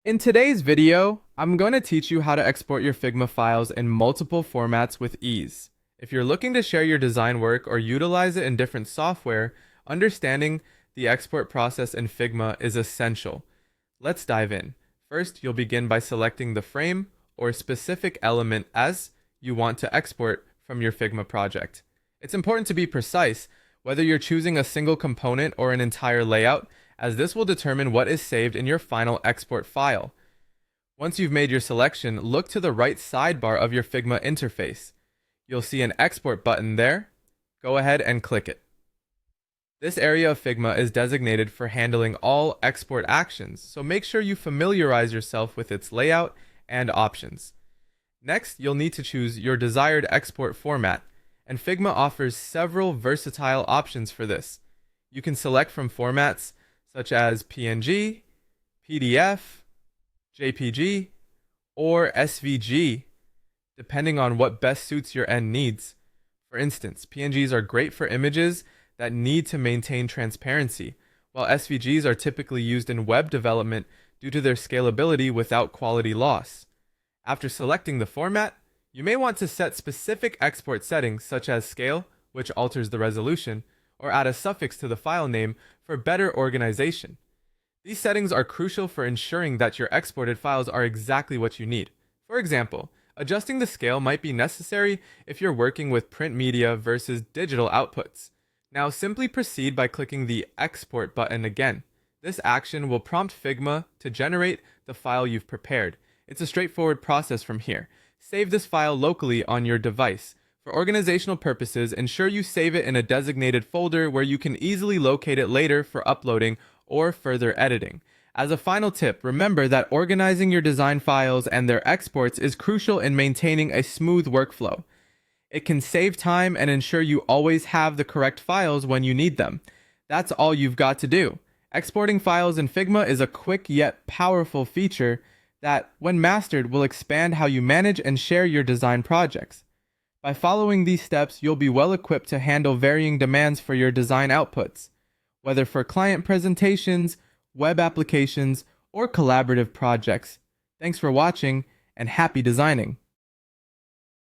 In today's video, I'm going to teach you how to export your Figma files in multiple formats with ease. If you're looking to share your design work or utilize it in different software, understanding the export process in Figma is essential. Let's dive in. First, you'll begin by selecting the frame or specific element as you want to export from your Figma project. It's important to be precise, whether you're choosing a single component or an entire layout, as this will determine what is saved in your final export file. Once you've made your selection, look to the right sidebar of your Figma interface. You'll see an export button there. Go ahead and click it. This area of Figma is designated for handling all export actions, so make sure you familiarize yourself with its layout and options. Next, you'll need to choose your desired export format, and Figma offers several versatile options for this. You can select from formats such as PNG, PDF, JPG, or SVG, depending on what best suits your end needs. For instance, PNGs are great for images that need to maintain transparency, while SVGs are typically used in web development due to their scalability without quality loss. After selecting the format, you may want to set specific export settings such as scale, which alters the resolution, or add a suffix to the file name for better organization. These settings are crucial for ensuring that your exported files are exactly what you need. For example, adjusting the scale might be necessary if you're working with print media versus digital outputs. Now simply proceed by clicking the Export button again. This action will prompt Figma to generate the file you've prepared. It's a straightforward process from here. Save this file locally on your device. For organizational purposes, ensure you save it in a designated folder where you can easily locate it later for uploading or further editing. As a final tip, remember that organizing your design files and their exports is crucial in maintaining a smooth workflow. It can save time and ensure you always have the correct files when you need them. That's all you've got to do. Exporting files in Figma is a quick yet powerful feature that, when mastered, will expand how you manage and share your design projects. By following these steps, you'll be well equipped to handle varying demands for your design outputs, whether for client presentations, web applications, or collaborative projects. Thanks for watching, and happy designing!